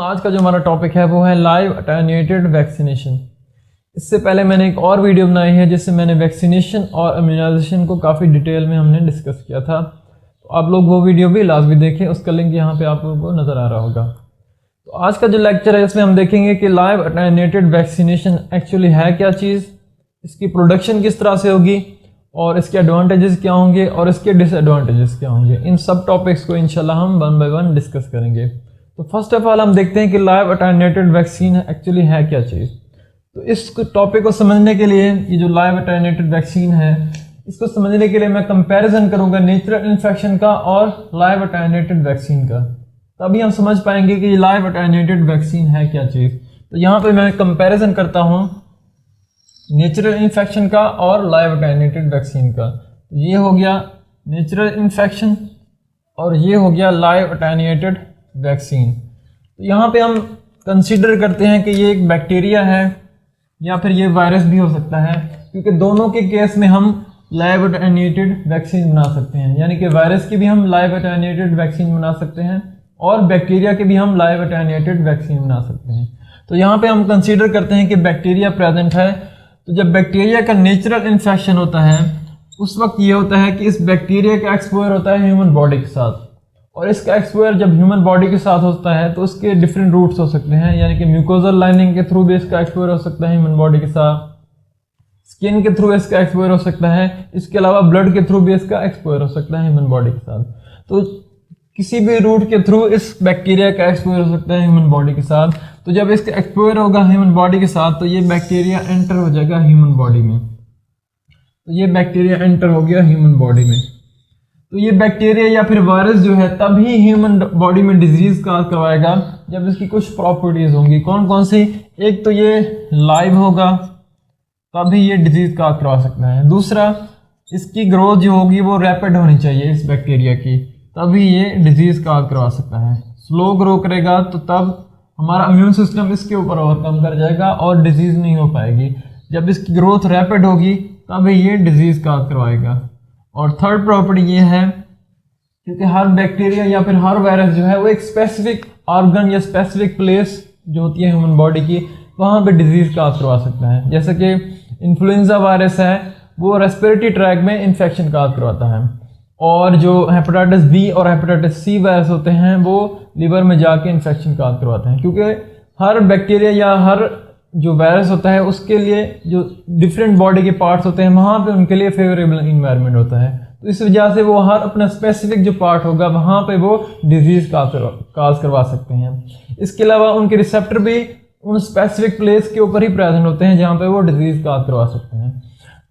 आज का जो हमारा टॉपिक है वो है लाइव अटेन्यूएटेड वैक्सीनेशन। इससे पहले मैंने एक और वीडियो बनाई है जिससे मैंने वैक्सीनेशन और इम्यूनाइजेशन को काफ़ी डिटेल में हमने डिस्कस किया था। तो आप लोग वो वीडियो भी लाजमी देखें, उसका लिंक यहाँ पे आप लोगों को नज़र आ रहा होगा। तो आज का जो लेक्चर है इसमें हम देखेंगे कि लाइव अटेन्यूएटेड वैक्सीनेशन एक्चुअली है क्या चीज़, इसकी प्रोडक्शन किस तरह से होगी और इसके एडवांटेजेस क्या होंगे और इसके डिसएडवांटेजेस क्या होंगे। इन सब टॉपिक्स को इंशाल्लाह हम वन बाय वन डिस्कस करेंगे। तो फर्स्ट ऑफ ऑल हम देखते हैं कि लाइव अटेन्यूएटेड वैक्सीन एक्चुअली है क्या चीज़। तो इस टॉपिक को समझने के लिए ये जो लाइव अटेन्यूएटेड वैक्सीन है इसको समझने के लिए मैं कंपैरिजन करूंगा नेचुरल इन्फेक्शन का और लाइव अटेन्यूएटेड वैक्सीन का, तभी हम समझ पाएंगे कि ये लाइव अटेन्यूएटेड वैक्सीन है क्या चीज़। तो यहाँ पे मैं कंपैरिजन करता हूँ नेचुरल इन्फेक्शन का और लाइव अटेन्यूएटेड वैक्सीन का। तो ये हो गया नेचुरल इन्फेक्शन और ये हो गया लाइव अटेन्यूएटेड वैक्सीन। तो यहाँ पे हम कंसीडर करते हैं कि ये एक बैक्टीरिया है या फिर ये वायरस भी हो सकता है, क्योंकि दोनों के केस में हम लाइव अटेन्यूएटेड वैक्सीन बना सकते हैं। यानी कि वायरस की भी हम लाइव अटेन्यूएटेड वैक्सीन बना सकते हैं और बैक्टीरिया की भी हम लाइव अटेन्यूएटेड वैक्सीन बना सकते हैं। तो यहाँ पे हम कंसीडर करते हैं कि बैक्टीरिया प्रेजेंट है। तो जब बैक्टीरिया का नेचुरल इन्फेक्शन होता है उस वक्त ये होता है कि इस बैक्टीरिया का एक्सपोजर होता है ह्यूमन बॉडी के साथ, और इसका एक्सपोजर जब ह्यूमन बॉडी के साथ होता है तो उसके डिफरेंट रूट्स हो सकते हैं। यानी कि म्यूकोजल लाइनिंग के थ्रू भी इसका एक्सपोजर हो सकता है ह्यूमन बॉडी के साथ, स्किन के थ्रू इसका एक्सपोजर हो सकता है, इसके अलावा ब्लड के थ्रू भी इसका एक्सपोजर हो सकता है ह्यूमन बॉडी के साथ। तो किसी भी रूट के थ्रू इस बैक्टीरिया का एक्सपोजर हो सकता है ह्यूमन बॉडी के साथ। तो जब इसका एक्सपोजर होगा ह्यूमन बॉडी के साथ तो ये बैक्टीरिया एंटर हो जाएगा ह्यूमन बॉडी में। तो ये बैक्टीरिया एंटर हो गया ह्यूमन बॉडी में। तो ये बैक्टीरिया या फिर वायरस जो है तभी ह्यूमन बॉडी में डिजीज काज करवाएगा जब इसकी कुछ प्रॉपर्टीज होंगी। कौन कौन सी? एक तो ये लाइव होगा तभी ये डिजीज काज करवा सकता है। दूसरा, इसकी ग्रोथ जो होगी वो रैपिड होनी चाहिए इस बैक्टीरिया की, तभी ये डिजीज काज करवा सकता है। स्लो ग्रो करेगा तो तब हमारा इम्यून सिस्टम इसके ऊपर ओवरकम कर जाएगा और डिजीज नहीं हो पाएगी। जब इसकी ग्रोथ रैपिड होगी तभी ये डिजीज काज करवाएगा। और थर्ड प्रॉपर्टी ये है क्योंकि हर बैक्टीरिया या फिर हर वायरस जो है वो एक स्पेसिफिक ऑर्गन या स्पेसिफिक प्लेस जो होती है ह्यूमन बॉडी की वहाँ पे डिजीज काज करवा सकता है। जैसे कि इन्फ्लुएंजा वायरस है वो रेस्पिरेटरी ट्रैक में इन्फेक्शन काज करवाता है, और जो हेपेटाइटिस बी और हेपेटाइटिस सी वायरस होते हैं वो लिवर में जाके इन्फेक्शन काज करवाते हैं। क्योंकि हर बैक्टीरिया या हर जो वायरस होता है उसके लिए जो डिफरेंट बॉडी के पार्ट्स होते हैं वहाँ पे उनके लिए फेवरेबल इन्वायरमेंट होता है। तो इस वजह से वो हर अपना स्पेसिफिक जो पार्ट होगा वहाँ पे वो डिजीज काज करवा सकते हैं। इसके अलावा उनके रिसेप्टर भी उन स्पेसिफिक प्लेस के ऊपर ही प्रेजेंट होते हैं जहाँ पे वो डिजीज काज करवा सकते हैं।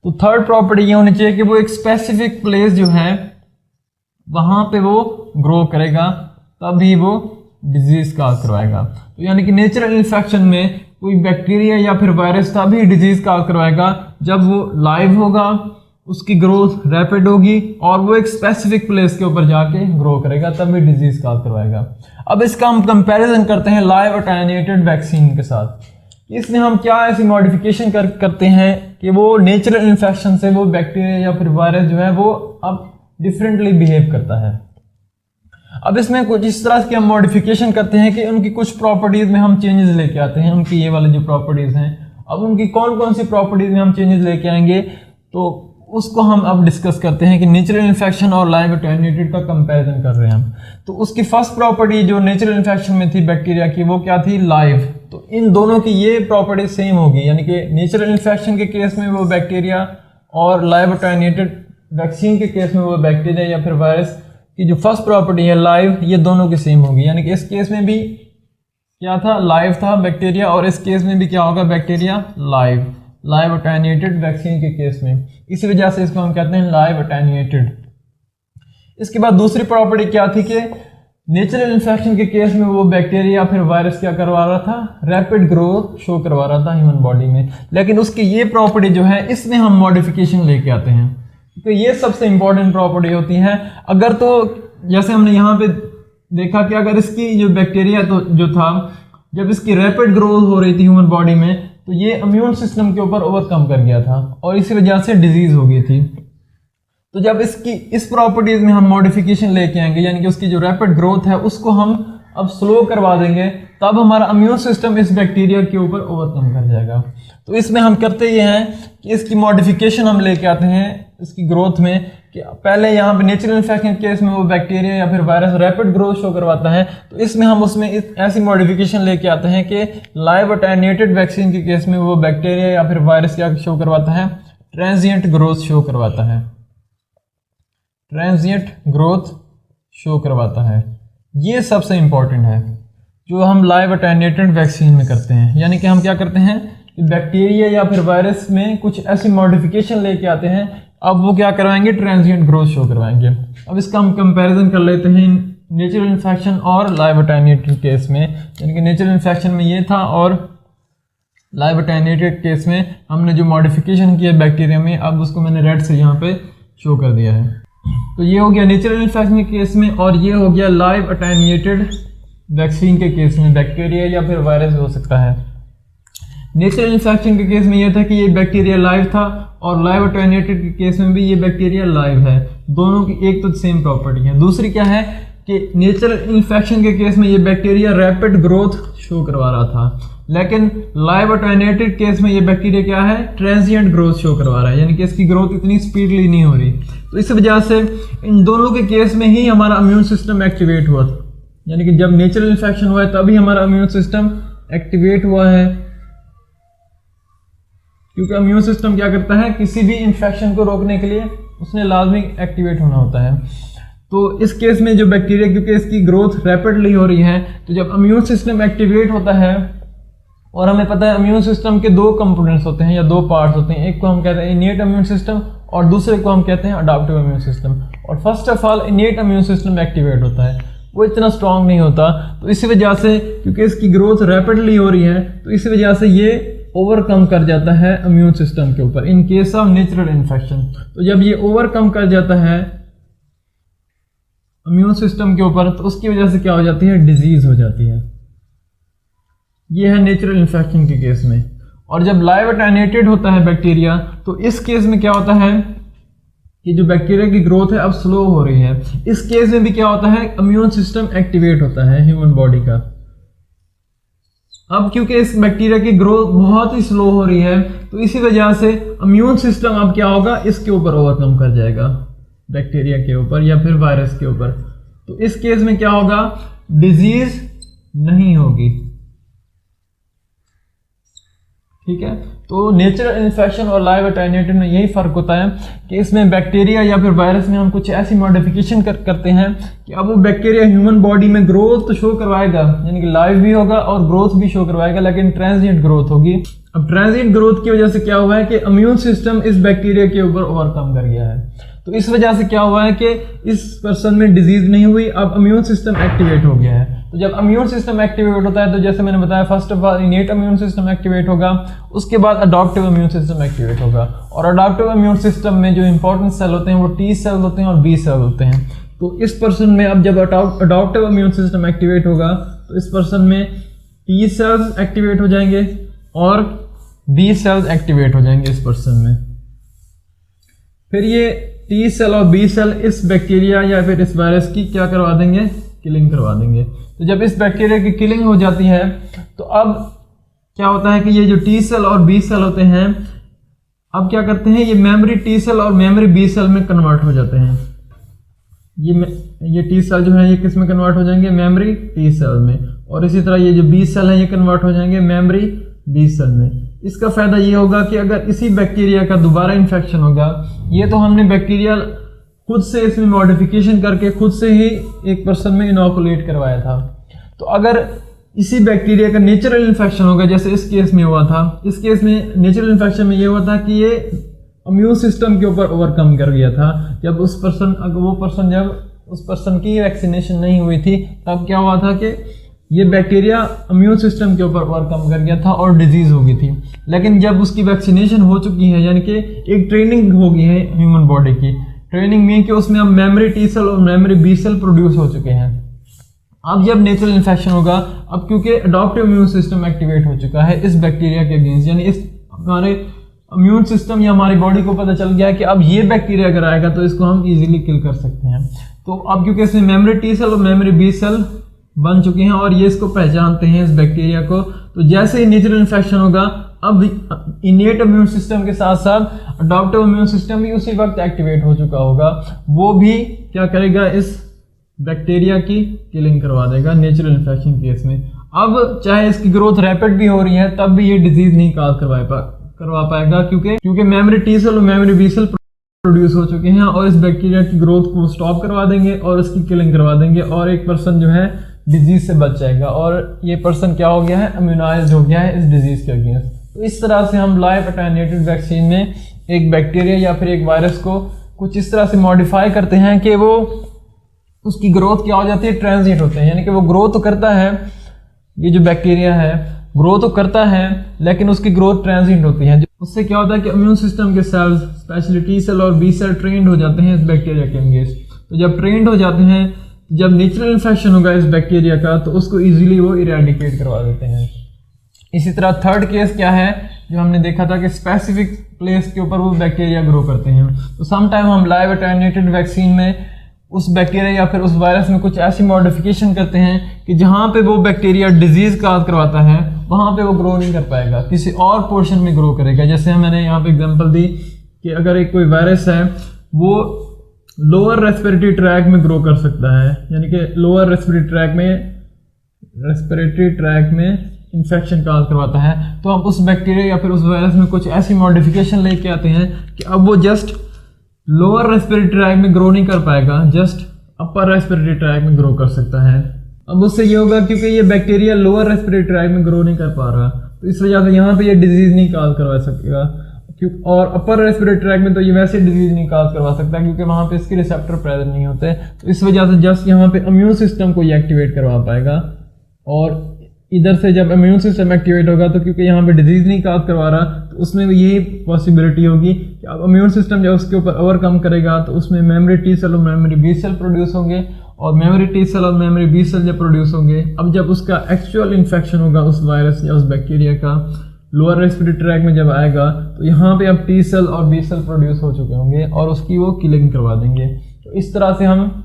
तो थर्ड प्रॉपर्टी ये होनी चाहिए कि वो एक स्पेसिफिक प्लेस जो है वहाँ पे वो ग्रो करेगा तभी वो डिजीज काज करवाएगा। तो यानी कि नेचुरल इन्फेक्शन में कोई बैक्टीरिया या फिर वायरस तभी डिजीज काज करवाएगा जब वो लाइव होगा, उसकी ग्रोथ रैपिड होगी और वो एक स्पेसिफिक प्लेस के ऊपर जाके ग्रो करेगा तभी डिजीज काज करवाएगा। अब इसका हम कंपैरिजन करते हैं लाइव अटेन्यूएटेड वैक्सीन के साथ। इसमें हम क्या ऐसी मॉडिफिकेशन करते हैं कि वो नेचुरल इन्फेक्शन से वो बैक्टीरिया या फिर वायरस जो है वो अब डिफरेंटली बिहेव करता है। अब इसमें कुछ इस तरह की हम मॉडिफिकेशन करते हैं कि उनकी कुछ प्रॉपर्टीज में हम चेंजेस लेके आते हैं। उनकी ये वाली जो प्रॉपर्टीज हैं, अब उनकी कौन कौन सी प्रॉपर्टीज में हम चेंजेस लेके आएंगे तो उसको हम अब डिस्कस करते हैं कि नेचुरल इन्फेक्शन और लाइव अटेन्यूएटेड का कंपैरिजन कर रहे हैं हम। तो उसकी फर्स्ट प्रॉपर्टी जो नेचुरल इन्फेक्शन में थी बैक्टीरिया की वो क्या थी? लाइव। तो इन दोनों की ये प्रॉपर्टी सेम होगी, यानी कि नेचुरल इन्फेक्शन के केस में वो बैक्टीरिया और लाइव अटेन्यूएटेड वैक्सीन के केस में वो बैक्टीरिया या फिर वायरस की जो फर्स्ट प्रॉपर्टी है लाइव, ये दोनों की सेम होगी। यानी कि इस केस में भी क्या था? लाइव था बैक्टीरिया, और इस केस में भी क्या होगा? बैक्टीरिया लाइव अटेन्यूएटेड वैक्सीन के केस में। इस वजह से इसको हम कहते हैं लाइव अटेन्यूएटेड। इसके बाद दूसरी प्रॉपर्टी क्या थी कि नेचुरल इन्फेक्शन के केस में वो बैक्टीरिया या फिर वायरस क्या करवा रहा था? रैपिड ग्रोथ शो करवा रहा था ह्यूमन बॉडी में। लेकिन उसकी ये प्रॉपर्टी जो है इसमें हम मॉडिफिकेशन लेके आते हैं, तो ये सबसे इंपॉर्टेंट प्रॉपर्टी होती है। अगर तो जैसे हमने यहाँ पे देखा कि अगर इसकी जो बैक्टीरिया तो जो था जब इसकी रैपिड ग्रोथ हो रही थी ह्यूमन बॉडी में तो ये इम्यून सिस्टम के ऊपर ओवरकम कर गया था और इसी वजह से डिजीज हो गई थी। तो जब इसकी इस प्रॉपर्टीज में हम मॉडिफिकेशन लेके आएंगे, यानी कि उसकी जो रैपिड ग्रोथ है उसको हम अब स्लो करवा देंगे, तब हमारा इम्यून सिस्टम इस बैक्टीरिया के ऊपर ओवरकम कर जाएगा। तो इसमें हम करते ये हैं कि इसकी मॉडिफिकेशन हम लेके आते हैं इसकी ग्रोथ में, कि पहले यहाँ पे नेचुरल इन्फेक्शन केस में वो बैक्टीरिया या फिर वायरस रैपिड ग्रोथ शो करवाता है, तो इसमें हम उसमें ऐसी मॉडिफिकेशन लेके आते हैं कि लाइव अटेन्यूएटेड वैक्सीन के केस में वो बैक्टीरिया या फिर वायरस क्या शो करवाता है, ट्रांजिएंट ग्रोथ शो करवाता है, ट्रांजिएंट ग्रोथ शो करवाता है। ये सबसे इंपॉर्टेंट है जो हम लाइव अटेन्यूएटेड वैक्सीन में करते हैं, यानी कि हम क्या करते हैं कि बैक्टीरिया या फिर वायरस में कुछ ऐसी मॉडिफिकेशन लेके आते हैं, अब वो क्या करवाएंगे, ट्रांजिएंट ग्रोथ शो करवाएंगे। अब इसका हम कंपैरिजन कर लेते हैं नेचुरल इन्फेक्शन और लाइव अटेन्यूएटेड केस में, यानी कि नेचुरल इन्फेक्शन में ये था और लाइव अटेन्यूएटेड केस में हमने जो मॉडिफिकेशन किया बैक्टीरिया में, अब उसको मैंने रेड से यहाँ पे शो कर दिया है। तो ये हो गया नेचुरल इन्फेक्शन के केस में, और ये हो गया लाइव अटेन्यूएटेड वैक्सीन के केस में, बैक्टीरिया या फिर वायरस हो सकता है। नेचुरल इन्फेक्शन के केस में यह था कि ये बैक्टीरिया लाइव था, और लाइव अटेन्यूएटेड के केस में भी ये बैक्टीरिया लाइव है। दोनों की एक तो सेम प्रॉपर्टी है। दूसरी क्या है कि नेचुरल इन्फेक्शन के केस में ये बैक्टीरिया रैपिड ग्रोथ शो करवा रहा था, लेकिन लाइव अटेन्यूएटेड केस में ये बैक्टीरिया क्या है, ट्रांजिएंट ग्रोथ शो करवा रहा है, यानी कि इसकी ग्रोथ इतनी स्पीडली नहीं हो रही। तो इस वजह से इन दोनों के केस में ही हमारा इम्यून सिस्टम एक्टिवेट हुआ था, यानी कि जब नेचुरल इन्फेक्शन हुआ है तभी हमारा इम्यून सिस्टम एक्टिवेट हुआ है, क्योंकि इम्यून सिस्टम क्या करता है, किसी भी इन्फेक्शन को रोकने के लिए उसने लाजमी एक्टिवेट होना होता है। तो इस केस में जो बैक्टीरिया, क्योंकि इसकी ग्रोथ रैपिडली हो रही है, तो जब इम्यून सिस्टम एक्टिवेट होता है, और हमें पता है इम्यून सिस्टम के दो कंपोनेंट्स होते हैं या दो पार्ट्स होते हैं, एक को हम कहते हैं इनेट इम्यून सिस्टम और दूसरे को हम कहते हैं अडॉप्टिव इम्यून सिस्टम। और first of all इनेट immune system activate होता है, वो इतना स्ट्रांग नहीं होता, तो इसी वजह से क्योंकि इसकी ग्रोथ रैपिडली हो रही है, तो इसी वजह से ये ओवरकम कर जाता है इम्यून सिस्टम के ऊपर in case of natural infection. तो जब ये ओवरकम कर जाता है इम्यून सिस्टम के ऊपर, तो उसकी वजह से क्या हो जाती है, डिजीज हो जाती है। ये है नेचुरल इन्फेक्शन के केस में। और जब लाइव अटेन्यूएटेड होता है बैक्टीरिया, तो इस केस में क्या होता है कि जो बैक्टीरिया की ग्रोथ है अब स्लो हो रही है। इस केस में भी क्या होता है, इम्यून सिस्टम एक्टिवेट होता है ह्यूमन बॉडी का। अब क्योंकि इस बैक्टीरिया की ग्रोथ बहुत ही स्लो हो रही है, तो इसी वजह से इम्यून सिस्टम अब क्या होगा, इसके ऊपर ओवरकम कर जाएगा, बैक्टीरिया के ऊपर या फिर वायरस के ऊपर। तो इस केस में क्या होगा, डिजीज नहीं होगी। ठीक है, तो नेचुरल इन्फेक्शन और लाइव अटेन्यूएटेड में यही फ़र्क होता है कि इसमें बैक्टीरिया या फिर वायरस में हम कुछ ऐसी मॉडिफिकेशन करते हैं कि अब वो बैक्टीरिया ह्यूमन बॉडी में ग्रोथ तो शो करवाएगा, यानी कि लाइव भी होगा और ग्रोथ भी शो करवाएगा, लेकिन ट्रांजिएंट ग्रोथ होगी। अब ट्रांजिएंट ग्रोथ की वजह से क्या हुआ है कि इम्यून सिस्टम इस बैक्टीरिया के ऊपर ओवरकम कर गया है। तो इस वजह से क्या हुआ है कि इस पर्सन में डिजीज नहीं हुई, अब इम्यून सिस्टम एक्टिवेट हो गया है। तो जब इम्यून सिस्टम एक्टिवेट होता है, तो जैसे मैंने बताया, first of all इनेट immune system activate होगा, उसके बाद अडॉप्टिव इम्यून सिस्टम एक्टिवेट होगा। और अडॉप्टिव इम्यून सिस्टम में जो इंपॉर्टेंट सेल होते हैं वो टी सेल होते हैं और बी सेल होते हैं। तो इस पर्सन में अब जब अडॉप्टिव इम्यून सिस्टम एक्टिवेट होगा, तो इस पर्सन में टी सेल्स एक्टिवेट हो जाएंगे और बी सेल्स एक्टिवेट हो जाएंगे इस पर्सन में। फिर ये टी सेल और बी सेल इस बैक्टीरिया या फिर इस वायरस की क्या करवा देंगे, किलिंग करवा देंगे। तो जब इस बैक्टीरिया की किलिंग हो जाती है, तो अब क्या होता है कि ये जो टी सेल और बी सेल होते हैं, अब क्या करते हैं, ये मेमोरी टी सेल और मेमोरी बी सेल में कन्वर्ट हो जाते हैं। ये टी सेल जो है ये किस में कन्वर्ट हो जाएंगे, मेमोरी टी सेल में, और इसी तरह ये जो बी सेल है ये कन्वर्ट हो जाएंगे मेमोरी बी सेल में। इसका फ़ायदा ये होगा कि अगर इसी बैक्टीरिया का दोबारा इन्फेक्शन होगा, ये तो हमने बैक्टीरिया खुद से इसमें मॉडिफिकेशन करके खुद से ही एक पर्सन में इनोकुलेट करवाया था, तो अगर इसी बैक्टीरिया का नेचुरल इन्फेक्शन होगा, जैसे इस केस में हुआ था, इस केस में नेचुरल इन्फेक्शन में ये हुआ था कि ये इम्यून सिस्टम के ऊपर ओवरकम कर गया था। जब उस पर्सन की वैक्सीनेशन नहीं हुई थी, तब क्या हुआ था कि ये बैक्टीरिया इम्यून सिस्टम के ऊपर ओवरकम कर गया था और डिजीज़ हो गई थी। लेकिन जब उसकी वैक्सीनेशन हो चुकी है, यानी कि एक ट्रेनिंग हो गई है ह्यूमन बॉडी की, ट्रेनिंग में कि उसमें अब मेमोरी टी सेल और मेमोरी बी सेल प्रोड्यूस हो चुके हैं। अब जब नेचुरल इन्फेक्शन होगा, अब क्योंकि अडॉप्टिव इम्यून सिस्टम एक्टिवेट हो चुका है इस बैक्टीरिया के अगेंस्ट, यानी इस हमारे इम्यून सिस्टम या हमारी बॉडी को पता चल गया है कि अब ये बैक्टीरिया अगर आएगा तो इसको हम इजीली किल कर सकते हैं। तो अब क्योंकि इसमें मेमोरी टी सेल और मेमोरी बी सेल बन चुके हैं और ये इसको पहचानते हैं इस बैक्टीरिया को। तो जैसे ही नेचुरल इन्फेक्शन होगा, अब इनेट इम्यून सिस्टम के साथ साथ अडॉप्टिव इम्यून सिस्टम भी उसी वक्त एक्टिवेट हो चुका होगा, वो भी क्या करेगा, इस बैक्टीरिया की किलिंग करवा देगा नेचुरल इन्फेक्शन केस में। अब चाहे इसकी ग्रोथ रैपिड भी हो रही है तब भी ये डिजीज नहीं काज करवा पाएगा, क्योंकि मेमोरी टी सेल और मेमोरी बी सेल प्रोड्यूस हो चुके हैं और इस बैक्टीरिया की ग्रोथ को स्टॉप करवा देंगे और इसकी किलिंग करवा देंगे और एक पर्सन जो है डिजीज से बच जाएगा और ये पर्सन क्या हो गया है, इम्यूनाइज्ड हो गया है इस डिजीज के अगेंस्ट। तो इस तरह से हम लाइव अटेन्यूएटेड वैक्सीन में एक बैक्टीरिया या फिर एक वायरस को कुछ इस तरह से मॉडिफाई करते हैं कि वो उसकी ग्रोथ क्या हो जाती है, ट्रांजिट होते हैं, यानी कि वो ग्रो तो करता है, ये जो बैक्टीरिया है ग्रो तो करता है लेकिन उसकी ग्रोथ ट्रांजिट होती है। उससे क्या होता है कि इम्यून सिस्टम के सेल्स, स्पेशली टी सेल और बी सेल ट्रेंड हो जाते हैं इस बैक्टीरिया के अगेंस्ट। तो जब ट्रेंड हो जाते हैं, जब नेचुरल इन्फेक्शन होगा इस बैक्टीरिया का तो उसको इजीली वो इरेडिकेट करवा देते हैं। इसी तरह थर्ड केस क्या है जो हमने देखा था कि स्पेसिफिक प्लेस के ऊपर वो बैक्टीरिया ग्रो करते हैं। तो समटाइम हम लाइव अटेन्यूएटेड वैक्सीन में उस बैक्टीरिया या फिर उस वायरस में कुछ ऐसी मॉडिफिकेशन करते हैं कि जहाँ पे वो बैक्टीरिया डिजीज काज करवाता है वहाँ पे वो ग्रो नहीं कर पाएगा, किसी और पोर्शन में ग्रो करेगा। जैसे मैंने यहाँ पे एग्जांपल दी कि अगर एक कोई वायरस है वो लोअर रेस्पिरेटरी ट्रैक में ग्रो कर सकता है, यानी कि लोअर रेस्पिरेटरी ट्रैक में इन्फेक्शन काज करवाता है, तो हम उस बैक्टीरिया या फिर उस वायरस में कुछ ऐसी मॉडिफिकेशन लेके आते हैं कि अब वो जस्ट लोअर रेस्पिरेटरी ट्रैक में ग्रो नहीं कर पाएगा, जस्ट अपर रेस्पिरेटरी ट्रैक में ग्रो कर सकता है। अब उससे ये होगा क्योंकि ये बैक्टीरिया लोअर रेस्पिरेटरी ट्रैक में ग्रो नहीं कर पा रहा, तो इस वजह से यहाँ पे ये डिजीज नहीं काज करवा सकेगा। और अपर रेस्पिरेटरी ट्रैक में तो ये वैसे डिजीज नहीं काज करवा सकता क्योंकि वहाँ पे इसके रिसेप्टर प्रेजेंट नहीं होते। तो इस वजह से जस्ट यहाँ पे इम्यून सिस्टम को ये एक्टिवेट करवा पाएगा और इधर से जब इम्यून सिस्टम एक्टिवेट होगा तो क्योंकि यहाँ पे डिजीज नहीं काज करवा रहा तो उसमें भी यही पॉसिबिलिटी होगी कि अब इम्यून सिस्टम जब उसके ऊपर ओवरकम करेगा तो उसमें मेमोरी टी सेल और मेमोरी बी सेल प्रोड्यूस होंगे और मेमोरी टी सेल और मेमोरी बी सेल जब प्रोड्यूस होंगे, अब जब उसका एक्चुअल इन्फेक्शन होगा उस वायरस या उस बैक्टीरिया का लोअर रेस्पिरेटरी ट्रैक में जब आएगा तो यहाँ पे अब टी सेल और बी सेल प्रोड्यूस हो चुके होंगे और उसकी वो किलिंग करवा देंगे। तो इस तरह से हम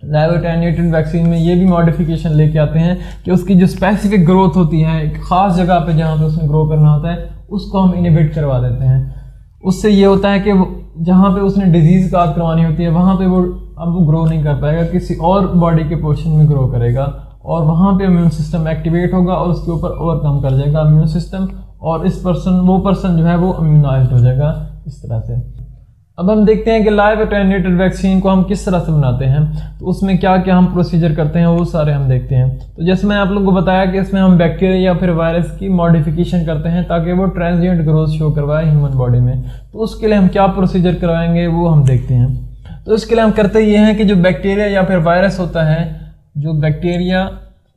लाइव अटेन्यूएटेड वैक्सीन में ये भी मॉडिफिकेशन लेके आते हैं कि उसकी जो स्पेसिफिक ग्रोथ होती है एक खास जगह पे जहाँ पे उसने ग्रो करना होता है उसको हम इनहिबिट करवा देते हैं। उससे ये होता है कि जहाँ पे उसने डिजीज काज करवानी होती है वहाँ पे वो अब वो ग्रो नहीं कर पाएगा, किसी और बॉडी के पोर्शन में ग्रो करेगा और वहाँ पे इम्यून सिस्टम एक्टिवेट होगा और उसके ऊपर ओवरकम कर जाएगा इम्यून सिस्टम और वो पर्सन जो है वो इम्यूनाइज्ड हो जाएगा इस तरह से। अब हम देखते हैं कि लाइव अटेन्यूएटेड वैक्सीन को हम किस तरह से बनाते हैं, तो उसमें क्या क्या हम प्रोसीजर करते हैं वो सारे हम देखते हैं। तो जैसे मैं आप लोगों को बताया कि इसमें हम बैक्टीरिया या फिर वायरस की मॉडिफिकेशन करते हैं ताकि वो ट्रांजिएंट ग्रोथ शो करवाए ह्यूमन बॉडी में। तो उसके लिए हम क्या प्रोसीजर करवाएंगे वो हम देखते हैं। तो इसके लिए हम करते ये हैं कि जो बैक्टीरिया या फिर वायरस होता है, जो बैक्टीरिया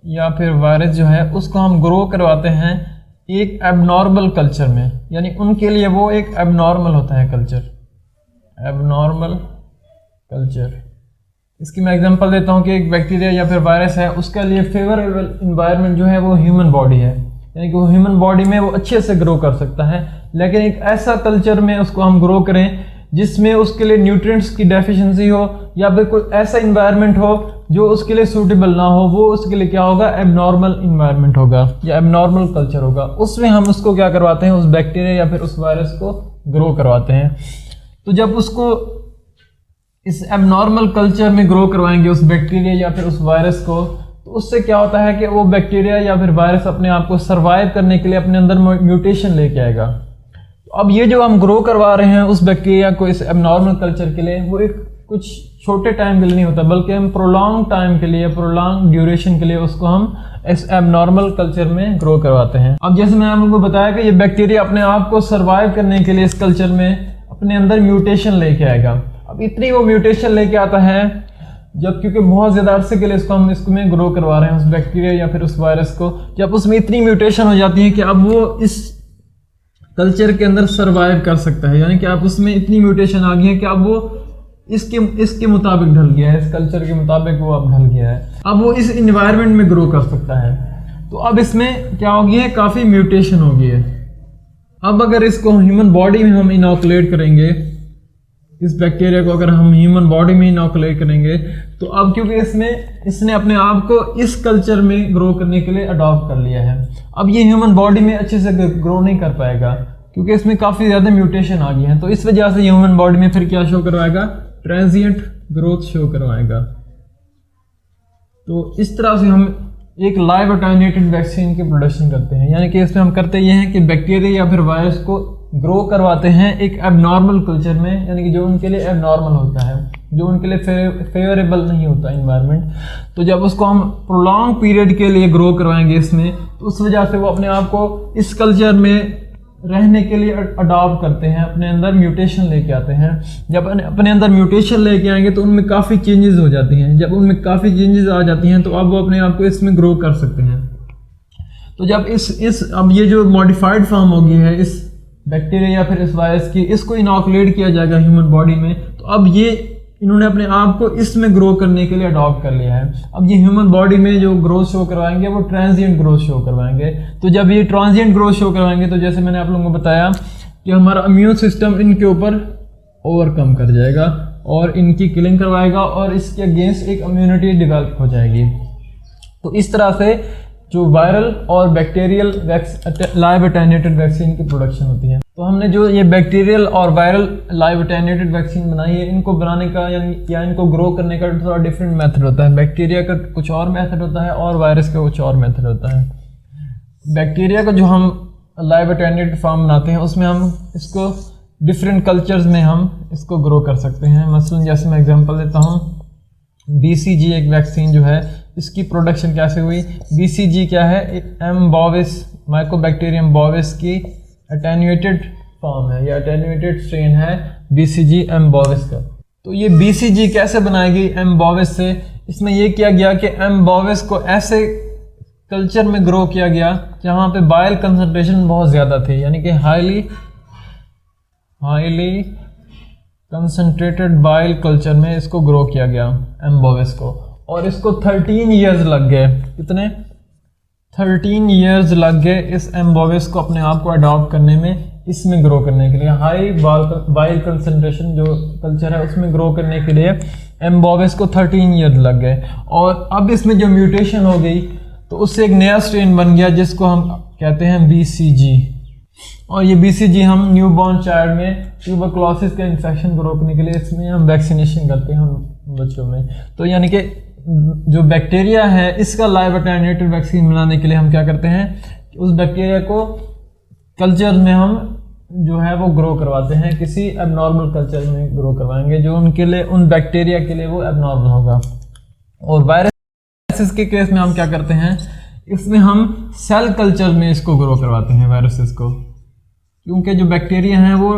या फिर वायरस जो है उसको हम ग्रो करवाते हैं एक एबनॉर्मल कल्चर में, यानी उनके लिए वो एक एबनॉर्मल होता है कल्चर, एबनॉर्मल कल्चर। इसकी मैं एग्जांपल देता हूँ कि एक बैक्टीरिया या फिर वायरस है उसके लिए फेवरेबल इन्वायरमेंट जो है वो ह्यूमन बॉडी है, यानी कि वो ह्यूमन बॉडी में वो अच्छे से ग्रो कर सकता है। लेकिन एक ऐसा कल्चर में उसको हम ग्रो करें जिसमें उसके लिए न्यूट्रिएंट्स की डेफिशिएंसी हो या फिर कोई ऐसा इन्वायरमेंट हो जो उसके लिए सूटेबल ना हो, वो उसके लिए क्या होगा, एबनॉर्मल इन्वायरमेंट होगा या एबनॉर्मल कल्चर होगा। उसमें हम उसको क्या करवाते हैं, उस बैक्टीरिया या फिर उस वायरस को ग्रो करवाते हैं। तो जब उसको इस एबनॉर्मल कल्चर में ग्रो करवाएंगे उस बैक्टीरिया या फिर उस वायरस को, तो उससे क्या होता है कि वो बैक्टीरिया या फिर वायरस अपने आप को सर्वाइव करने के लिए अपने अंदर म्यूटेशन लेके आएगा। तो अब ये जो हम ग्रो करवा रहे हैं उस बैक्टीरिया को इस एबनॉर्मल कल्चर के लिए, वो एक कुछ छोटे टाइम के लिए नहीं होता, बल्कि हम प्रोलॉन्ग टाइम के लिए, प्रोलॉन्ग ड्यूरेशन के लिए उसको हम इस एबनॉर्मल कल्चर में ग्रो करवाते हैं। अब जैसे मैंने आप लोगों को बताया कि ये बैक्टीरिया अपने आप को सर्वाइव करने के लिए इस कल्चर में अपने अंदर म्यूटेशन लेके आएगा। अब इतनी वो म्यूटेशन लेके आता है जब, क्योंकि बहुत ज़्यादा अरसे के लिए इसमें ग्रो करवा रहे हैं उस बैक्टीरिया या फिर उस वायरस को, जब उसमें इतनी म्यूटेशन हो जाती है कि अब वो इस कल्चर के अंदर सर्वाइव कर सकता है, यानी कि अब उसमें इतनी म्यूटेशन आ गई है कि अब वो इसके मुताबिक ढल गया है, इस कल्चर के मुताबिक वो अब ढल गया है, अब वो इस इन्वायरमेंट में ग्रो कर सकता है। तो अब इसमें क्या हो गया है, काफ़ी म्यूटेशन हो गई है। अब अगर इसको ह्यूमन बॉडी में हम इनोकुलेट करेंगे इस बैक्टीरिया को अगर हम ह्यूमन बॉडी में इनोकुलेट करेंगे तो अब क्योंकि इसने अपने आप को इस कल्चर में ग्रो करने के लिए अडॉप्ट कर लिया है, अब ये ह्यूमन बॉडी में अच्छे से ग्रो नहीं कर पाएगा क्योंकि इसमें काफ़ी ज़्यादा म्यूटेशन आ गई है। तो इस वजह से ह्यूमन बॉडी में फिर क्या शो करवाएगा, ट्रांजिएंट ग्रोथ शो करवाएगा। तो इस तरह से हम एक लाइव अटेन्यूएटेड वैक्सीन की प्रोडक्शन करते हैं, यानी कि इसमें हम करते ये हैं कि बैक्टीरिया या फिर वायरस को ग्रो करवाते हैं एक एबनॉर्मल कल्चर में, यानी कि जो उनके लिए एबनॉर्मल होता है, जो उनके लिए फेवरेबल नहीं होता इन्वायरमेंट। तो जब उसको हम प्रोलॉन्ग पीरियड के लिए ग्रो करवाएंगे इसमें, तो उस वजह से वो अपने आप को इस कल्चर में रहने के लिए अडॉप्ट करते हैं, अपने अंदर म्यूटेशन लेके आते हैं। जब अपने अंदर म्यूटेशन लेके आएंगे तो उनमें काफ़ी चेंजेस हो जाती हैं। जब उनमें काफ़ी चेंजेस आ जाती हैं तो अब वो अपने आप को इसमें ग्रो कर सकते हैं। तो जब अब ये जो मॉडिफाइड फॉर्म होगी है इस बैक्टीरिया या फिर इस वायरस की, इसको इनोकुलेट किया जाएगा ह्यूमन बॉडी में, तो अब ये इन्होंने अपने आप को इसमें ग्रो करने के लिए अडॉप्ट कर लिया है। अब ये ह्यूमन बॉडी में जो ग्रोथ शो करवाएंगे वो ट्रांजिएंट ग्रोथ शो करवाएंगे। तो जब ये ट्रांजिएंट ग्रोथ शो करवाएंगे तो जैसे मैंने आप लोगों को बताया कि हमारा इम्यून सिस्टम इनके ऊपर ओवरकम कर जाएगा और इनकी किलिंग करवाएगा और इसके अगेंस्ट एक इम्यूनिटी डेवलप हो जाएगी। तो इस तरह से जो वायरल और बैक्टीरियल लाइव अटेन्यूएटेड वैक्सीन की प्रोडक्शन होती है। तो हमने जो ये बैक्टीरियल और वायरल लाइव अटेन्यूएटेड वैक्सीन बनाई है, इनको बनाने का या इनको ग्रो करने का थोड़ा डिफरेंट मेथड होता है। बैक्टीरिया का कुछ और मेथड होता है और वायरस का कुछ और मेथड होता है। बैक्टीरिया का जो हम लाइव अटेन्यूएटेड फॉर्म बनाते हैं उसमें हम इसको डिफरेंट कल्चर्स में हम इसको ग्रो कर सकते हैं। मसलन जैसे मैं एग्जांपल देता हूँ, BCG एक वैक्सीन जो है, इसकी प्रोडक्शन कैसे हुई। BCG क्या है, एम बोविस माइकोबैक्टीरियम बोविस की अटेन्यूएटेड फॉर्म है या अटेन्यूएटेड स्ट्रेन है BCG एम बोविस का। तो ये BCG कैसे बनाएगी एम बोविस से, इसमें यह किया गया कि एम बोविस को ऐसे कल्चर में ग्रो किया गया जहाँ पे बाइल कंसंट्रेशन बहुत ज़्यादा थी, यानी कि हाईली कंसंट्रेटेड बाइल कल्चर में इसको ग्रो किया गया एम बोविस को। और इसको 13 ईयर्स लग गए। कितने? 13 ईयर्स लग गए इस एम बोविस को अपने आप को अडॉप्ट करने में, इसमें ग्रो करने के लिए। हाई बाइल कंसंट्रेशन जो कल्चर है उसमें ग्रो करने के लिए एम बोविस को 13 ईयर्स लग गए। और अब इसमें जो म्यूटेशन हो गई तो उससे एक नया स्ट्रेन बन गया जिसको हम कहते हैं BCG। और ये BCG हम न्यूबॉर्न चाइल्ड में ट्यूबरकुलोसिस का इन्फेक्शन को रोकने के लिए इसमें हम वैक्सीनेशन करते हैं हम बच्चों में। तो यानी कि जो बैक्टीरिया है इसका लाइव अटेन्यूएटेड वैक्सीन बनाने के लिए हम क्या करते हैं, उस बैक्टीरिया को कल्चर में हम जो है वो ग्रो करवाते हैं, किसी एबनॉर्मल कल्चर में ग्रो करवाएंगे जो उनके लिए, उन बैक्टीरिया के लिए वो एबनॉर्मल होगा। और वायरसेस के केस में हम क्या करते हैं, इसमें हम सेल कल्चर में इसको ग्रो करवाते हैं वायरसेस को, क्योंकि जो बैक्टीरिया हैं वो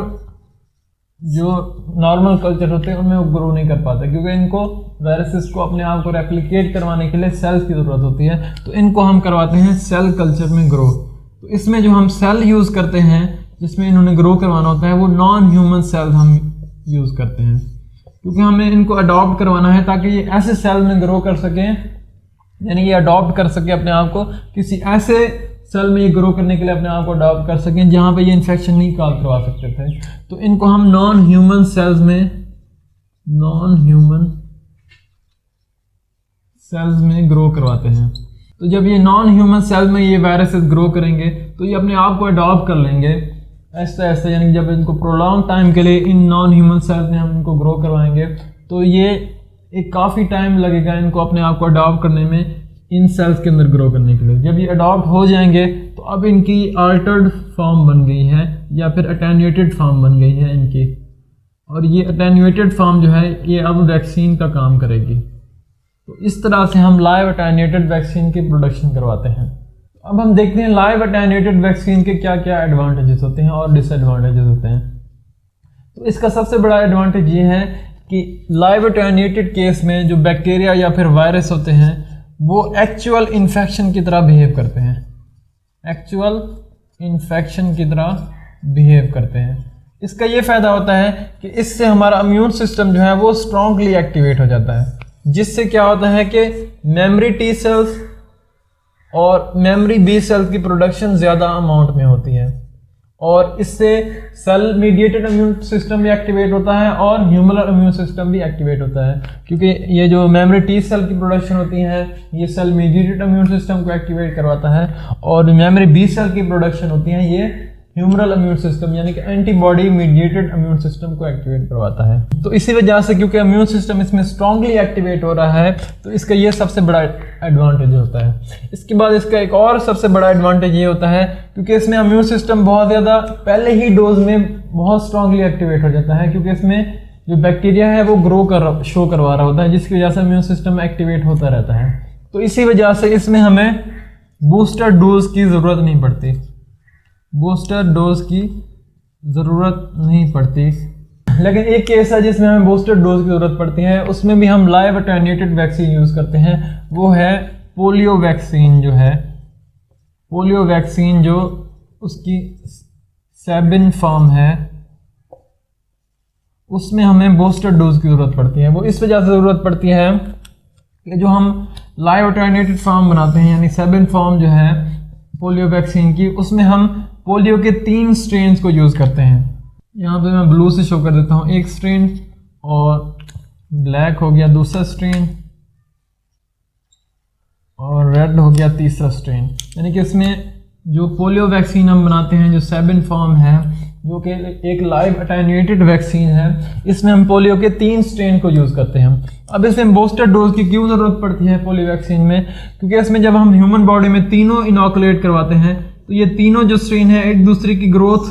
जो नॉर्मल कल्चर होते हैं उनमें वो ग्रो नहीं कर पाते, क्योंकि इनको वायरसेस को अपने आप को रेप्लिकेट करवाने के लिए सेल्स की ज़रूरत होती है। तो इनको हम करवाते हैं सेल कल्चर में ग्रो। तो इसमें जो हम सेल यूज़ करते हैं जिसमें इन्होंने ग्रो करवाना होता है वो नॉन ह्यूमन सेल्स हम यूज़ करते हैं, क्योंकि हमें इनको अडॉप्ट करवाना है ताकि ये ऐसे सेल में ग्रो कर सकें, यानी ये अडॉप्ट कर सके अपने आप को किसी ऐसे सेल में ये ग्रो करने के लिए अपने आप को अडॉप्ट कर सकें जहाँ पे ये इन्फेक्शन नहीं कॉज करवा सकते थे। तो इनको हम नॉन ह्यूमन सेल्स में ग्रो करवाते हैं। तो जब ये नॉन ह्यूमन सेल में ये वायरसेस ग्रो करेंगे तो ये अपने आप को अडॉप्ट कर लेंगे ऐसा ऐसा, यानी जब इनको प्रोलॉन्ग टाइम के लिए इन नॉन ह्यूमन सेल्स में हम इनको ग्रो करवाएंगे तो ये एक काफ़ी टाइम लगेगा इनको अपने आप को अडॉप्ट करने में, इन सेल्स के अंदर ग्रो करने के लिए। जब ये अडॉप्ट हो जाएंगे तो अब इनकी अल्टर्ड फॉर्म बन गई है या फिर अटेन्यूएटेड फॉर्म बन गई है इनकी, और ये अटेन्यूएटेड फॉर्म जो है ये अब वैक्सीन का काम करेगी। तो इस तरह से हम लाइव अटेन्यूएटेड वैक्सीन की प्रोडक्शन करवाते हैं। अब हम देखते हैं लाइव अटेन्यूएटेड वैक्सीन के क्या क्या एडवांटेजेस होते हैं और डिसएडवांटेजेस होते हैं। तो इसका सबसे बड़ा एडवांटेज ये है कि लाइव अटेन्यूएटेड केस में जो बैक्टीरिया या फिर वायरस होते हैं वो एक्चुअल इन्फेक्शन की तरह बिहेव करते हैं, एक्चुअल इन्फेक्शन की तरह बिहेव करते हैं। इसका ये फ़ायदा होता है कि इससे हमारा इम्यून सिस्टम जो है वो स्ट्रांगली एक्टिवेट हो जाता है, जिससे क्या होता है कि मेमोरी T सेल्स और मेमोरी B सेल्स की प्रोडक्शन ज़्यादा अमाउंट में होती है। और इससे सेल मीडिएटेड इम्यून सिस्टम भी एक्टिवेट होता है और ह्यूमरल इम्यून सिस्टम भी एक्टिवेट होता है, क्योंकि ये जो मेमोरी टी सेल की प्रोडक्शन होती है ये सेल मीडिएटेड इम्यून सिस्टम को एक्टिवेट करवाता है, और मेमोरी बी सेल की प्रोडक्शन होती है ये ह्यूमरल इम्यून सिस्टम यानी कि एंटीबॉडी मीडिएटेड इम्यून सिस्टम को एक्टिवेट करवाता है। तो इसी वजह से क्योंकि इम्यून सिस्टम इसमें स्ट्रांगली एक्टिवेट हो रहा है तो इसका ये सबसे बड़ा एडवांटेज होता है। इसके बाद इसका एक और सबसे बड़ा एडवांटेज ये होता है क्योंकि इसमें इम्यून सिस्टम बहुत ज़्यादा पहले ही डोज में बहुत स्ट्रांगली एक्टिवेट हो जाता है, क्योंकि इसमें जो बैक्टीरिया है वो शो करवा रहा होता है, जिसकी वजह से इम्यून सिस्टम एक्टिवेट होता रहता है। तो इसी वजह से इसमें हमें बूस्टर डोज की ज़रूरत नहीं पड़ती, बूस्टर डोज की ज़रूरत नहीं पड़ती। लेकिन एक केस है जिसमें हमें बूस्टर डोज की ज़रूरत पड़ती है, उसमें भी हम लाइव अटेन्यूएटेड वैक्सीन यूज़ करते हैं, वो है पोलियो वैक्सीन। जो है पोलियो वैक्सीन जो उसकी सेबिन फॉर्म है उसमें हमें बूस्टर डोज की ज़रूरत पड़ती है। वो इस वजह से ज़रूरत पड़ती है कि जो हम लाइव अटेन्यूएटेड फॉर्म बनाते हैं यानी सेबिन फॉर्म जो है पोलियो वैक्सीन की, उसमें हम पोलियो के 3 स्ट्रेन्स को यूज़ करते हैं। यहाँ पे मैं ब्लू से शो कर देता हूँ, एक स्ट्रेन, और ब्लैक हो गया दूसरा स्ट्रेन, और रेड हो गया तीसरा स्ट्रेन। यानी कि इसमें जो पोलियो वैक्सीन हम बनाते हैं जो सेबिन फॉर्म है जो कि एक लाइव अटेन्यूएटेड वैक्सीन है, इसमें हम पोलियो के 3 स्ट्रेन को यूज़ करते हैं। अब इसमें बूस्टर डोज की क्यों ज़रूरत पड़ती है पोलियो वैक्सीन में? क्योंकि इसमें जब हम ह्यूमन बॉडी में तीनों इनोकुलेट करवाते हैं तो ये तीनों जो स्ट्रेन है एक दूसरे की ग्रोथ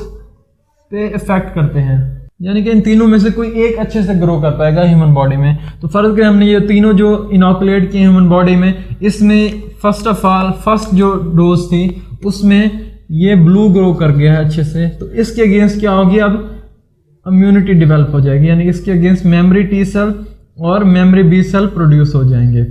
पे इफेक्ट करते हैं, यानी कि इन तीनों में से कोई एक अच्छे से ग्रो कर पाएगा ह्यूमन बॉडी में। तो फर्ज करें हमने ये तीनों जो इनोकुलेट किए ह्यूमन बॉडी में, इसमें फर्स्ट जो डोज थी उसमें ये ब्लू ग्रो कर गया है अच्छे से, तो इसके अगेंस्ट क्या होगी, अब इम्यूनिटी डेवलप हो जाएगी, यानी इसके अगेंस्ट मेमोरी टी सेल और मेमोरी बी सेल प्रोड्यूस हो जाएंगे।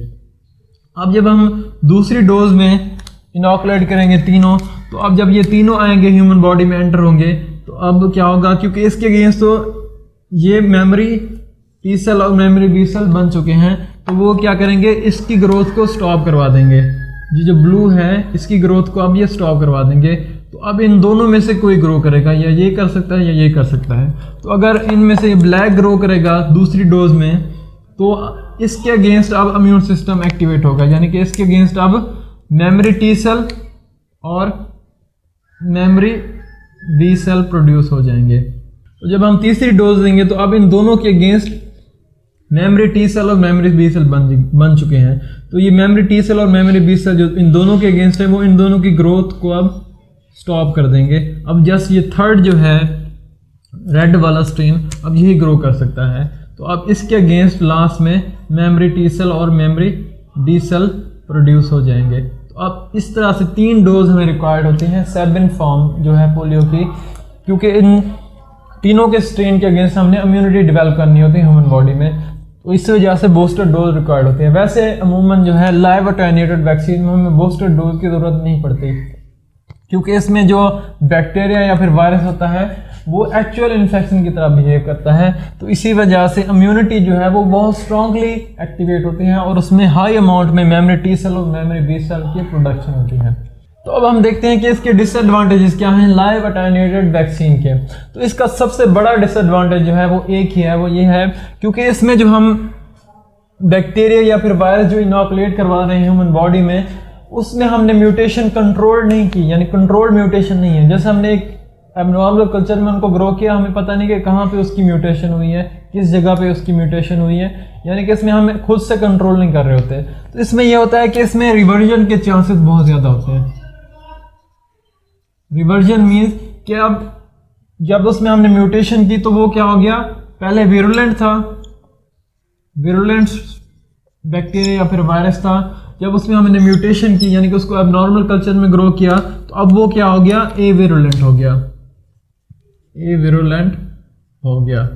अब जब हम दूसरी डोज में इनोकुलेट करेंगे तीनों, तो अब जब ये तीनों आएंगे ह्यूमन बॉडी में एंटर होंगे तो अब क्या होगा, क्योंकि इसके अगेंस्ट तो ये मेमोरी टी सेल और मेमोरी बी सेल बन चुके हैं, तो वो क्या करेंगे, इसकी ग्रोथ को स्टॉप करवा देंगे। ये जो ब्लू है इसकी ग्रोथ को अब ये स्टॉप करवा देंगे। तो अब इन दोनों में से कोई ग्रो करेगा, या ये कर सकता है या ये कर सकता है। तो अगर इनमें से ब्लैक ग्रो करेगा दूसरी डोज में तो इसके अगेंस्ट अब इम्यून सिस्टम एक्टिवेट होगा, यानी कि इसके अगेंस्ट अब मेमोरी टी सेल और मेमोरी बी सेल प्रोड्यूस हो जाएंगे। तो जब हम तीसरी डोज देंगे तो अब इन दोनों के अगेंस्ट मेमोरी टी सेल और मेमोरी बी सेल बन चुके हैं। तो ये मेमोरी टी सेल और मेमोरी बी सेल जो इन दोनों के अगेंस्ट है वो इन दोनों की ग्रोथ को अब स्टॉप कर देंगे। अब जस्ट ये थर्ड जो है रेड वाला स्ट्रेन अब यही ग्रो कर सकता है। तो अब इसके अगेंस्ट लास्ट में मेमोरी टी सेल और मेमोरी बी सेल प्रोड्यूस हो जाएंगे। तो अब इस तरह से 3 डोज हमें रिक्वायर्ड होती हैं सेबिन फॉर्म जो है पोलियो की, क्योंकि इन तीनों के स्ट्रेन के अगेंस्ट हमने इम्यूनिटी डेवलप करनी होती है ह्यूमन बॉडी में, तो इस वजह से बूस्टर डोज रिक्वायर्ड होती है। वैसे अमूमन जो है लाइव अटेन्यूएटेड वैक्सीन में हमें बूस्टर डोज की ज़रूरत नहीं पड़ती, क्योंकि इसमें जो बैक्टीरिया या फिर वायरस होता है वो एक्चुअल इन्फेक्शन की तरह बिहेव करता है। तो इसी वजह से इम्यूनिटी जो है वो बहुत स्ट्रांगली एक्टिवेट होती है और उसमें हाई अमाउंट में मेमोरी टी सेल और मेमोरी बी सेल की प्रोडक्शन होती है। तो अब हम देखते हैं कि इसके डिसएडवांटेजेस क्या हैं लाइव अटेन्यूएटेड वैक्सीन के। तो इसका सबसे बड़ा डिसएडवांटेज जो है वो एक ही है, वो ये है क्योंकि इसमें जो हम बैक्टीरिया या फिर वायरस जो इनोकुलेट करवा रहे हैं ह्यूमन बॉडी में, उसमें हमने म्यूटेशन कंट्रोल नहीं की, यानी कंट्रोल्ड म्यूटेशन नहीं है। जैसे हमने एक एबनॉर्मल कल्चर में उनको ग्रो किया, हमें पता नहीं कि कहाँ पे उसकी म्यूटेशन हुई है, किस जगह पे उसकी म्यूटेशन हुई है, यानी कि इसमें हम खुद से कंट्रोल नहीं कर रहे होते। तो इसमें यह होता है कि इसमें रिवर्जन के चांसेस बहुत ज़्यादा होते हैं। रिवर्जन मीन्स कि अब जब उसमें हमने म्यूटेशन की तो वो क्या हो गया, पहले विरुलेंट था, विरुलेंट बैक्टीरिया या फिर वायरस था, जब उसमें हमने म्यूटेशन की यानी कि उसको एबनॉर्मल कल्चर में ग्रो किया तो अब वो क्या हो गया, ए विरुलेंट हो गया, ए विरुलेंट हो गया।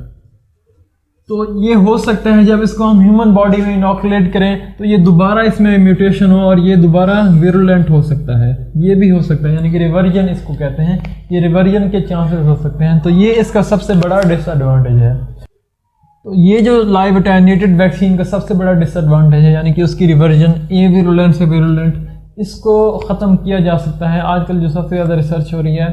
तो ये हो सकता है जब इसको हम ह्यूमन बॉडी में इनोकुलेट करें तो ये दोबारा इसमें म्यूटेशन हो और ये दोबारा विरुलेंट हो सकता है, ये भी हो सकता है, यानी कि रिवर्जन इसको कहते हैं, ये रिवर्जन के चांसेस हो सकते हैं। तो ये इसका सबसे बड़ा डिसएडवांटेज है। तो ये जो लाइव अटेन्यूएटेड वैक्सीन का सबसे बड़ा डिसएडवांटेज है, यानी कि उसकी रिवर्जन ए विरुलेंट से विरुलेंट, इसको ख़त्म किया जा सकता है। आजकल जो सबसे ज़्यादा रिसर्च हो रही है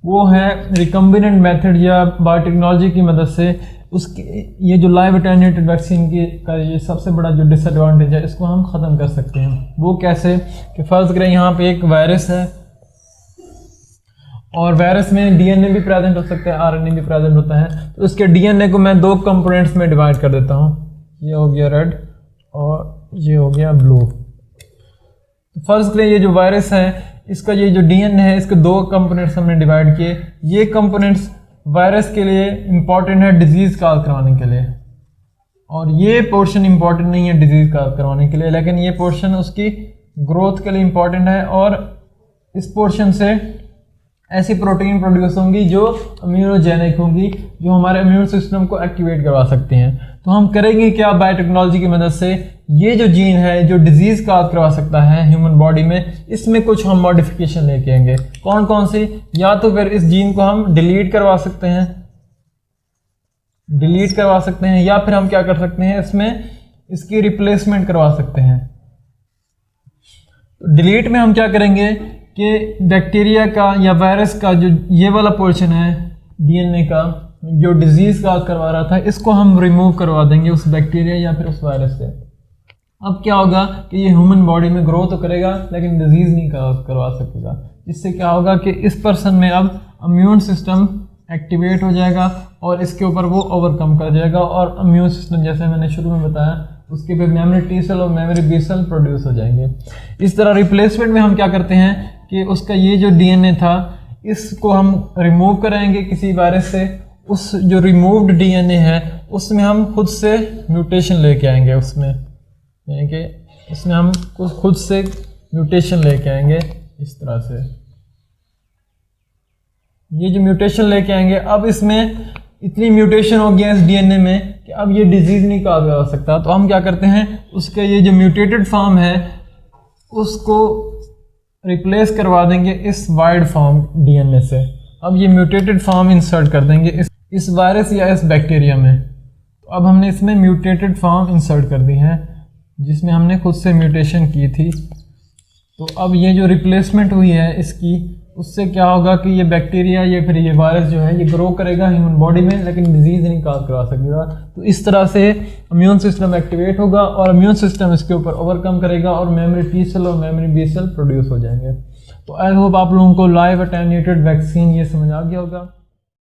वो है रिकम्बिनेंट मेथड या बायोटेक्नोलॉजी की मदद से उसकी ये जो लाइव अटेन्यूएटेड वैक्सीन की का ये सबसे बड़ा जो डिसएडवांटेज है इसको हम ख़त्म कर सकते हैं। वो कैसे कि फ़र्ज़ करें यहाँ पे एक वायरस है और वायरस में डीएनए भी प्रेजेंट हो सकता है, आरएनए भी प्रेजेंट होता है। तो उसके डीएनए को मैं 2 कंपोनेंट्स में डिवाइड कर देता हूँ, ये हो गया रेड और ये हो गया ब्लू। तो फ़र्ज़ करें ये जो वायरस है इसका ये जो डीएनए है इसके 2 कंपोनेंट्स हमने डिवाइड किए। ये कंपोनेंट्स वायरस के लिए इम्पॉर्टेंट है डिजीज़ काज करवाने के लिए, और ये पोर्शन इम्पॉर्टेंट नहीं है डिजीज़ काज करवाने के लिए, लेकिन ये पोर्शन उसकी ग्रोथ के लिए इम्पॉर्टेंट है। और इस पोर्शन से ऐसी प्रोटीन प्रोड्यूस होंगी जो इम्यूनोजेनिक होंगी, जो हमारे इम्यून सिस्टम को एक्टिवेट करवा सकती हैं। तो हम करेंगे क्या बायोटेक्नोलॉजी की मदद से, ये जो जीन है जो डिजीज़ काज करवा सकता है ह्यूमन बॉडी में, इसमें कुछ हम मॉडिफिकेशन लेके आएंगे। कौन कौन सी? या तो फिर इस जीन को हम डिलीट करवा सकते हैं, या फिर हम क्या कर सकते हैं इसमें इसकी रिप्लेसमेंट करवा सकते हैं। तो डिलीट में हम क्या करेंगे कि बैक्टीरिया का या वायरस का जो ये वाला पोर्शन है डीएनए का जो डिजीज़ काज करवा रहा था, इसको हम रिमूव करवा देंगे उस बैक्टीरिया या फिर उस वायरस से। अब क्या होगा कि ये ह्यूमन बॉडी में ग्रो तो करेगा लेकिन डिजीज़ नहीं करवा सकेगा। इससे क्या होगा कि इस पर्सन में अब इम्यून सिस्टम एक्टिवेट हो जाएगा और इसके ऊपर वो ओवरकम कर जाएगा, और इम्यून सिस्टम जैसे मैंने शुरू में बताया उसके पे मेमोरी टी सेल और मेमोरी बी सेल प्रोड्यूस हो जाएंगे। इस तरह रिप्लेसमेंट में हम क्या करते हैं कि उसका ये जो डीएनए था इसको हम रिमूव कराएंगे किसी वायरस से। उस जो रिमूव्ड डीएनए है उसमें हम खुद से म्यूटेशन लेके आएंगे, उसमें यानी कि इसमें हम खुद से म्यूटेशन लेके आएंगे। इस तरह से ये जो म्यूटेशन लेके आएंगे, अब इसमें इतनी म्यूटेशन हो गया इस डीएनए में कि अब ये डिजीज़ नहीं काज कर सकता। तो हम क्या करते हैं उसके ये जो म्यूटेटेड फॉर्म है उसको रिप्लेस करवा देंगे इस वाइल्ड फॉर्म डीएनए से। अब ये म्यूटेटेड फॉर्म इंसर्ट कर देंगे इस वायरस या इस बैक्टीरिया में। तो अब हमने इसमें म्यूटेटेड फॉर्म इंसर्ट कर दी है जिसमें हमने खुद से म्यूटेशन की थी। तो अब ये जो रिप्लेसमेंट हुई है इसकी, उससे क्या होगा कि ये बैक्टीरिया या फिर ये वायरस जो है ये ग्रो करेगा ह्यूमन बॉडी में लेकिन डिजीज़ नहीं काज करवा सकेगा। तो इस तरह से इम्यून सिस्टम एक्टिवेट होगा और इम्यून सिस्टम इसके ऊपर ओवरकम करेगा और मेमोरी टी सेल और मेमोरी बी सेल प्रोड्यूस हो जाएंगे। तो आई होप आप लोगों को लाइव अटेन्यूएटेड वैक्सीन ये समझ आ गया होगा।